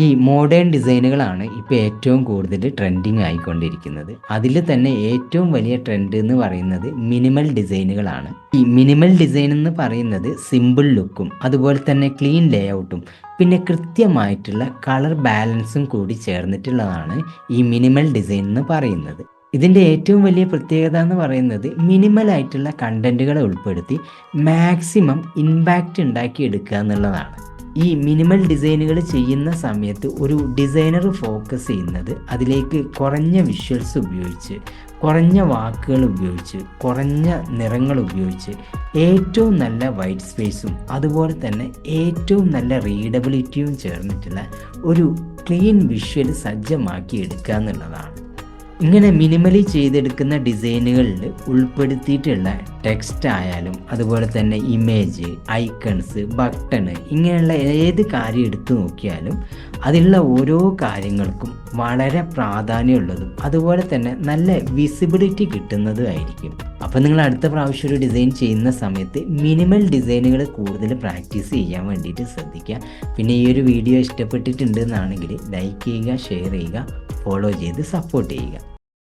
ഈ മോഡേൺ ഡിസൈനുകളാണ് ഇപ്പോൾ ഏറ്റവും കൂടുതൽ ട്രെൻഡിങ് ആയിക്കൊണ്ടിരിക്കുന്നത്. അതിൽ തന്നെ ഏറ്റവും വലിയ ട്രെൻഡ് എന്ന് പറയുന്നത് മിനിമൽ ഡിസൈനുകളാണ്. ഈ മിനിമൽ ഡിസൈൻ എന്ന് പറയുന്നത് സിമ്പിൾ ലുക്കും അതുപോലെ തന്നെ ക്ലീൻ ലേഔട്ടും പിന്നെ കൃത്യമായിട്ടുള്ള കളർ ബാലൻസും കൂടി ചേർന്നിട്ടുള്ളതാണ് ഈ മിനിമൽ ഡിസൈൻ എന്ന് പറയുന്നത്. ഇതിൻ്റെ ഏറ്റവും വലിയ പ്രത്യേകത എന്ന് പറയുന്നത് മിനിമൽ ആയിട്ടുള്ള കണ്ടന്റുകളെ ഉൾപ്പെടുത്തി മാക്സിമം ഇമ്പാക്റ്റ് ഉണ്ടാക്കിയെടുക്കുക എന്നുള്ളതാണ്. ഈ മിനിമൽ ഡിസൈനുകൾ ചെയ്യുന്ന സമയത്ത് ഒരു ഡിസൈനർ ഫോക്കസ് ചെയ്യുന്നത് അതിലേക്ക് കുറഞ്ഞ വിഷ്വൽസ് ഉപയോഗിച്ച്, കുറഞ്ഞ വാക്കുകൾ ഉപയോഗിച്ച്, കുറഞ്ഞ നിറങ്ങൾ ഉപയോഗിച്ച് ഏറ്റവും നല്ല വൈറ്റ് സ്പേസും അതുപോലെ തന്നെ ഏറ്റവും നല്ല റീഡബിലിറ്റിയും ചേർന്നിട്ടുള്ള ഒരു ക്ലീൻ വിഷ്വൽ സജ്ജമാക്കി എടുക്കുക എന്നുള്ളതാണ്. ഇങ്ങനെ മിനിമലി ചെയ്തെടുക്കുന്ന ഡിസൈനുകളിൽ ഉൾപ്പെടുത്തിയിട്ടുള്ള ടെക്സ്റ്റ് ആയാലും അതുപോലെ തന്നെ ഇമേജ്, ഐക്കൺസ്, ബട്ടണ് ഇങ്ങനെയുള്ള ഏത് കാര്യം എടുത്തു നോക്കിയാലും അതിലുള്ള ഓരോ കാര്യങ്ങൾക്കും വളരെ പ്രാധാന്യമുള്ളതും അതുപോലെ തന്നെ നല്ല വിസിബിലിറ്റി കിട്ടുന്നതുമായിരിക്കും. അപ്പോൾ നിങ്ങൾ അടുത്ത പ്രാവശ്യം ഒരു ഡിസൈൻ ചെയ്യുന്ന സമയത്ത് മിനിമൽ ഡിസൈനുകൾ കൂടുതൽ പ്രാക്ടീസ് ചെയ്യാൻ വേണ്ടിയിട്ട് ശ്രദ്ധിക്കുക. പിന്നെ ഈ ഒരു വീഡിയോ ഇഷ്ടപ്പെട്ടിട്ടുണ്ട് എന്നാണെങ്കിൽ ലൈക്ക് ചെയ്യുക, ഷെയർ ചെയ്യുക, ഫോളോ ചെയ്ത് സപ്പോർട്ട് ചെയ്യുക.